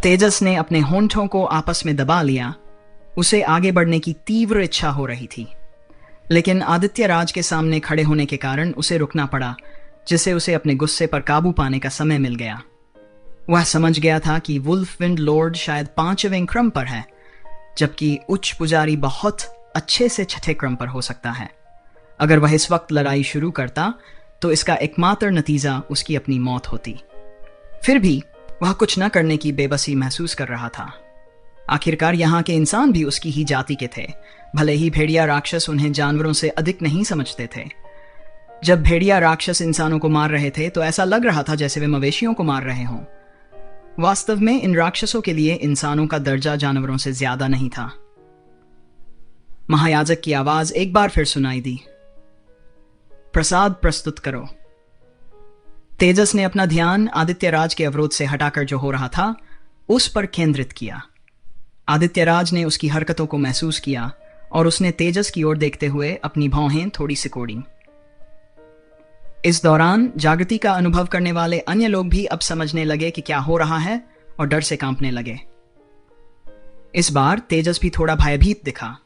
तेजस ने अपने होंठों को आपस में दबा लिया। उसे आगे बढ़ने की तीव्र इच्छा हो रही थी, लेकिन आदित्य राज के सामने खड़े होने के कारण उसे रुकना पड़ा, जिससे उसे अपने गुस्से पर काबू पाने का समय मिल गया। वह समझ गया था कि वुल्फविंड लॉर्ड शायद 5वें क्रम पर है, जबकि उच्च पुजारी बहुत अच्छे से 6ठे क्रम पर हो सकता है। अगर वह इस वक्त लड़ाई शुरू करता तो इसका एकमात्र नतीजा उसकी अपनी मौत होती। फिर भी वह कुछ न करने की बेबसी महसूस कर रहा था। आखिरकार यहाँ के इंसान भी उसकी ही जाति के थे, भले ही भेड़िया राक्षस उन्हें जानवरों से अधिक नहीं समझते थे। जब भेड़िया राक्षस इंसानों को मार रहे थे तो ऐसा लग रहा था जैसे वे मवेशियों को मार रहे हों। वास्तव में इन राक्षसों के लिए इंसानों का दर्जा जानवरों से ज्यादा नहीं था। महायाजक की आवाज एक बार फिर सुनाई दी, प्रसाद प्रस्तुत करो। तेजस ने अपना ध्यान आदित्यराज के अवरोध से हटाकर जो हो रहा था उस पर केंद्रित किया। आदित्यराज ने उसकी हरकतों को महसूस किया और उसने तेजस की ओर देखते हुए अपनी भौहें थोड़ी सिकोड़ी। इस दौरान जागृति का अनुभव करने वाले अन्य लोग भी अब समझने लगे कि क्या हो रहा है और डर से कांपने लगे। इस बार तेजस भी थोड़ा भयभीत दिखा।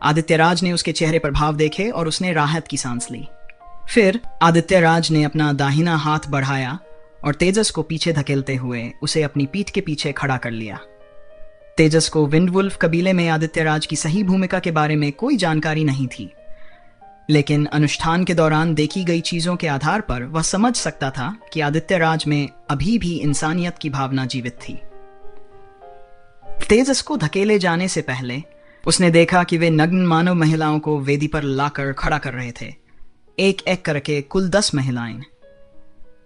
आदित्यराज ने उसके चेहरे पर भाव देखे और उसने राहत की सांस ली। फिर आदित्यराज ने अपना दाहिना हाथ बढ़ाया और तेजस को पीछे धकेलते हुए उसे अपनी पीठ के पीछे खड़ा कर लिया। तेजस को विंडवुल्फ कबीले में आदित्यराज की सही भूमिका के बारे में कोई जानकारी नहीं थी, लेकिन अनुष्ठान के दौरान देखी गई चीजों के आधार पर वह समझ सकता था कि आदित्यराज में अभी भी इंसानियत की भावना जीवित थी। तेजस को धकेले जाने से पहले उसने देखा कि वे नग्न मानव महिलाओं को वेदी पर लाकर खड़ा कर रहे थे, एक एक करके कुल 10 महिलाएं।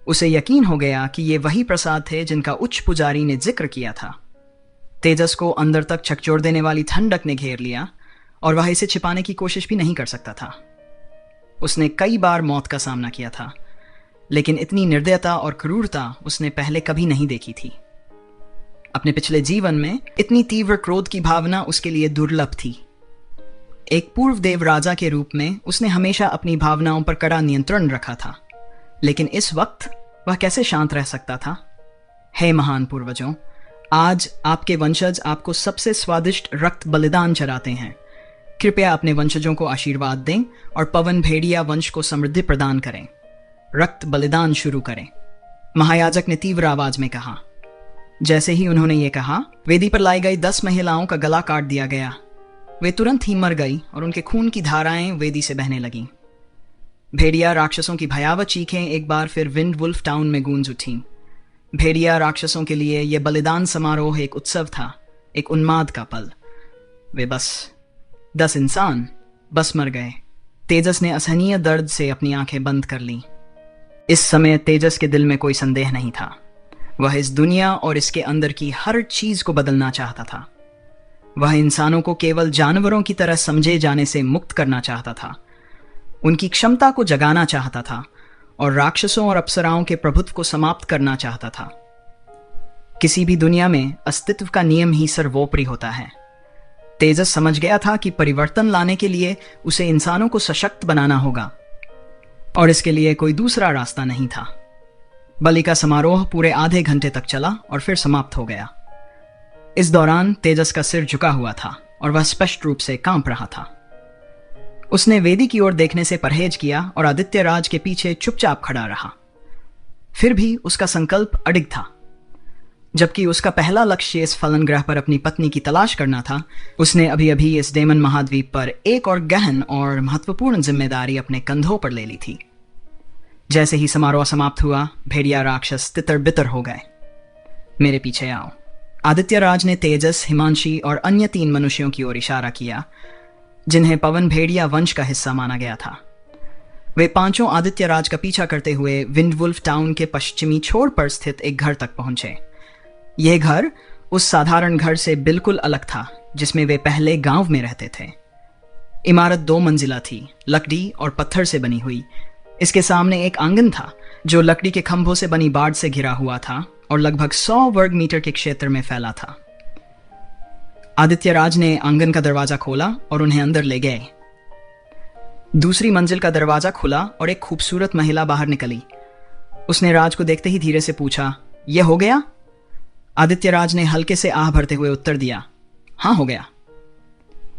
उसे यकीन हो गया कि ये वही प्रसाद थे जिनका उच्च पुजारी ने जिक्र किया था। तेजस को अंदर तक झकझोर देने वाली ठंडक ने घेर लिया और वह इसे छिपाने की कोशिश भी नहीं कर सकता था। उसने कई बार मौत का सामना किया था, लेकिन इतनी निर्दयता और क्रूरता उसने पहले कभी नहीं देखी थी। अपने पिछले जीवन में इतनी तीव्र क्रोध की भावना उसके लिए दुर्लभ थी। एक पूर्व देव राजा के रूप में उसने हमेशा अपनी भावनाओं पर कड़ा नियंत्रण रखा था, लेकिन इस वक्त वह कैसे शांत रह सकता था? हे महान पूर्वजों, आज आपके वंशज आपको सबसे स्वादिष्ट रक्त बलिदान चढ़ाते हैं। कृपया अपने वंशजों को आशीर्वाद दें और पवन भेड़िया वंश को समृद्धि प्रदान करें। रक्त बलिदान शुरू करें, महायाजक ने तीव्र आवाज में कहा। जैसे ही उन्होंने ये कहा, वेदी पर लाई गई 10 महिलाओं का गला काट दिया गया। वे तुरंत ही मर गई और उनके खून की धाराएं वेदी से बहने लगीं। भेड़िया राक्षसों की भयावह चीखें एक बार फिर विंडवुल्फ टाउन में गूंज उठीं। भेड़िया राक्षसों के लिए यह बलिदान समारोह एक उत्सव था, एक उन्माद का पल। वे बस 10 इंसान बस मर गए। तेजस ने असहनीय दर्द से अपनी आंखें बंद कर लीं। इस समय तेजस के दिल में कोई संदेह नहीं था। वह इस दुनिया और इसके अंदर की हर चीज को बदलना चाहता था। वह इंसानों को केवल जानवरों की तरह समझे जाने से मुक्त करना चाहता था, उनकी क्षमता को जगाना चाहता था और राक्षसों और अप्सराओं के प्रभुत्व को समाप्त करना चाहता था। किसी भी दुनिया में अस्तित्व का नियम ही सर्वोपरि होता है। तेजस समझ गया था कि परिवर्तन लाने के लिए उसे इंसानों को सशक्त बनाना होगा और इसके लिए कोई दूसरा रास्ता नहीं था। बलि का समारोह पूरे आधे घंटे तक चला और फिर समाप्त हो गया। इस दौरान तेजस का सिर झुका हुआ था और वह स्पष्ट रूप से कांप रहा था। उसने वेदी की ओर देखने से परहेज किया और आदित्यराज के पीछे चुपचाप खड़ा रहा। फिर भी उसका संकल्प अडिग था। जबकि उसका पहला लक्ष्य इस फलन ग्रह पर अपनी पत्नी की तलाश करना था, उसने अभी अभी इस डेमन महाद्वीप पर एक और गहन और महत्वपूर्ण जिम्मेदारी अपने कंधों पर ले ली थी। जैसे ही समारोह समाप्त हुआ, भेड़िया राक्षस तितर बितर हो गए। मेरे पीछे आओ। आदित्यराज ने तेजस, हिमांशी और अन्य 3 मनुष्यों की ओर इशारा किया, जिन्हें पवन भेड़िया वंश का हिस्सा माना गया था। वे पांचों आदित्यराज का पीछा करते हुए विंडवुल्फ टाउन के पश्चिमी छोर पर स्थित एक घर तक पहुंचे। यह घर उस साधारण घर से बिल्कुल अलग था जिसमें वे पहले गांव में रहते थे। इमारत 2 मंजिला थी, लकड़ी और पत्थर से बनी हुई। इसके सामने एक आंगन था जो लकड़ी के खंभों से बनी बाड़ से घिरा हुआ था और लगभग 100 वर्ग मीटर के क्षेत्र में फैला था। आदित्यराज ने आंगन का दरवाजा खोला और उन्हें अंदर ले गए। दूसरी मंजिल का दरवाजा खुला और एक खूबसूरत महिला बाहर निकली। उसने राज को देखते ही धीरे से पूछा, यह हो गया? आदित्यराज ने हल्के से आह भरते हुए उत्तर दिया, हाँ हो गया।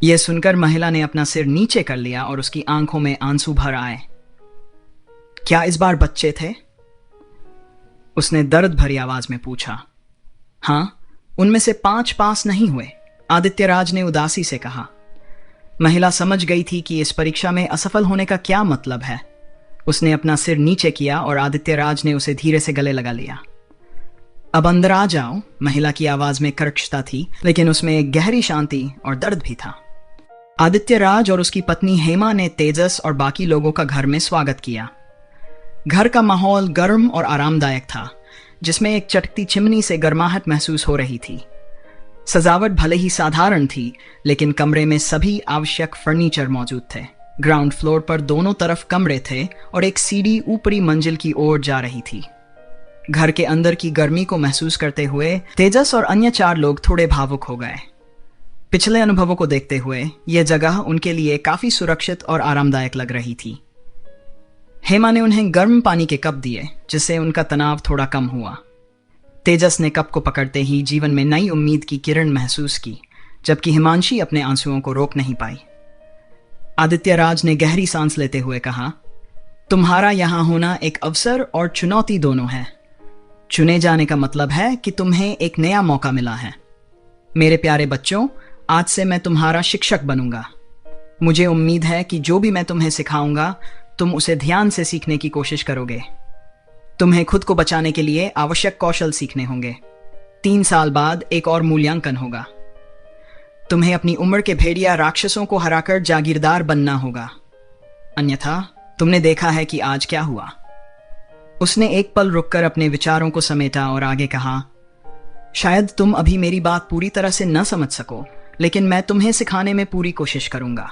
यह सुनकर महिला ने अपना सिर नीचे कर लिया और उसकी आंखों में आंसू भर आए। क्या इस बार बच्चे थे? उसने दर्द भरी आवाज में पूछा। हाँ, उनमें से 5 पास नहीं हुए, आदित्यराज ने उदासी से कहा। महिला समझ गई थी कि इस परीक्षा में असफल होने का क्या मतलब है। उसने अपना सिर नीचे किया और आदित्यराज ने उसे धीरे से गले लगा लिया। अब अंदर आ जाओ। महिला की आवाज में कर्कशता थी, लेकिन उसमें एक गहरी शांति और दर्द भी था। आदित्यराज और उसकी पत्नी हेमा ने तेजस और बाकी लोगों का घर में स्वागत किया। घर का माहौल गर्म और आरामदायक था, जिसमें एक चटकती चिमनी से गर्माहट महसूस हो रही थी। सजावट भले ही साधारण थी, लेकिन कमरे में सभी आवश्यक फर्नीचर मौजूद थे। ग्राउंड फ्लोर पर दोनों तरफ कमरे थे और एक सीढ़ी ऊपरी मंजिल की ओर जा रही थी। घर के अंदर की गर्मी को महसूस करते हुए तेजस और अन्य 4 लोग थोड़े भावुक हो गए। पिछले अनुभवों को देखते हुए यह जगह उनके लिए काफी सुरक्षित और आरामदायक लग रही थी। हेमा ने उन्हें गर्म पानी के कप दिए, जिससे उनका तनाव थोड़ा कम हुआ। तेजस ने कप को पकड़ते ही जीवन में नई उम्मीद की किरण महसूस की, जबकि हिमांशी अपने आंसुओं को रोक नहीं पाई। आदित्यराज ने गहरी सांस लेते हुए कहा, तुम्हारा यहां होना एक अवसर और चुनौती दोनों है। चुने जाने का मतलब है कि तुम्हें एक नया मौका मिला है। मेरे प्यारे बच्चों, आज से मैं तुम्हारा शिक्षक बनूंगा। मुझे उम्मीद है कि जो भी मैं तुम्हें सिखाऊंगा, तुम उसे ध्यान से सीखने की कोशिश करोगे। तुम्हें खुद को बचाने के लिए आवश्यक कौशल सीखने होंगे। 3 साल बाद एक और मूल्यांकन होगा। तुम्हें अपनी उम्र के भेड़िया राक्षसों को हराकर जागीरदार बनना होगा, अन्यथा तुमने देखा है कि आज क्या हुआ। उसने एक पल रुककर अपने विचारों को समेटा और आगे कहा, शायद तुम अभी मेरी बात पूरी तरह से न समझ सको, लेकिन मैं तुम्हें सिखाने में पूरी कोशिश करूंगा।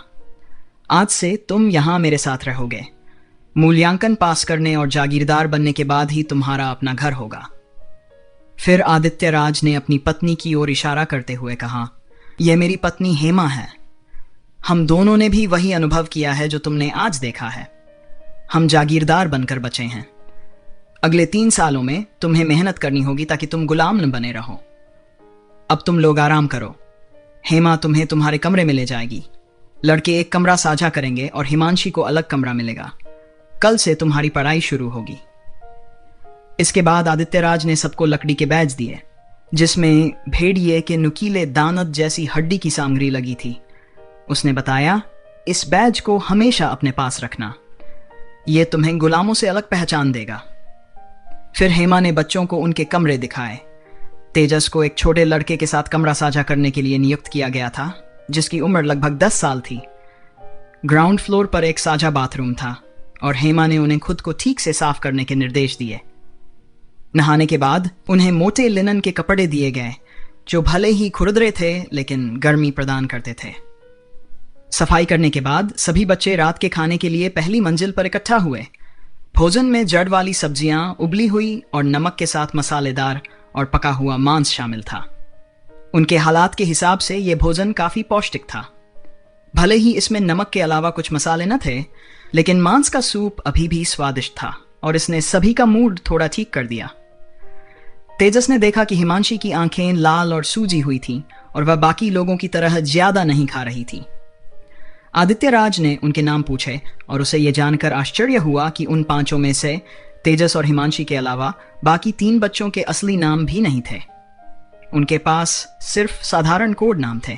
आज से तुम यहां मेरे साथ रहोगे। मूल्यांकन पास करने और जागीरदार बनने के बाद ही तुम्हारा अपना घर होगा। फिर आदित्यराज ने अपनी पत्नी की ओर इशारा करते हुए कहा, यह मेरी पत्नी हेमा है। हम दोनों ने भी वही अनुभव किया है जो तुमने आज देखा है। हम जागीरदार बनकर बचे हैं। अगले 3 सालों में तुम्हें मेहनत करनी होगी ताकि तुम गुलाम न बने रहो। अब तुम लोग आराम करो। हेमा तुम्हें तुम्हारे कमरे में ले जाएगी। लड़के एक कमरा साझा करेंगे और हिमांशी को अलग कमरा मिलेगा। कल से तुम्हारी पढ़ाई शुरू होगी। इसके बाद आदित्यराज ने सबको लकड़ी के बैज दिए, जिसमें भेड़िए के नुकीले दानत जैसी हड्डी की सामग्री लगी थी। उसने बताया, इस बैज को हमेशा अपने पास रखना। यह तुम्हें गुलामों से अलग पहचान देगा। फिर हेमा ने बच्चों को उनके कमरे दिखाए। तेजस को एक छोटे लड़के के साथ कमरा साझा करने के लिए नियुक्त किया गया था, जिसकी उम्र लगभग 10 साल थी। ग्राउंड फ्लोर पर एक साझा बाथरूम था और हेमा ने उन्हें खुद को ठीक से साफ करने के निर्देश दिए। नहाने के बाद उन्हें मोटे लिनन के कपड़े दिए गए, जो भले ही खुरदरे थे लेकिन गर्मी प्रदान करते थे। सफाई करने के बाद सभी बच्चे रात के खाने के लिए पहली मंजिल पर इकट्ठा हुए। भोजन में जड़ वाली सब्जियां, उबली हुई और नमक के साथ मसालेदार और पका हुआ मांस शामिल था। उनके हालात के हिसाब से यह भोजन काफी पौष्टिक था। भले ही इसमें नमक के अलावा कुछ मसाले न थे, लेकिन मांस का सूप अभी भी स्वादिष्ट था और इसने सभी का मूड थोड़ा ठीक कर दिया। तेजस ने देखा कि हिमांशी की आंखें लाल और सूजी हुई थीं और वह बाकी लोगों की तरह ज्यादा नहीं खा रही थी। आदित्यराज ने उनके नाम पूछे और उसे यह जानकर आश्चर्य हुआ कि उन 5 में से तेजस और हिमांशी के अलावा बाकी 3 बच्चों के असली नाम भी नहीं थे। उनके पास सिर्फ साधारण कोड नाम थे।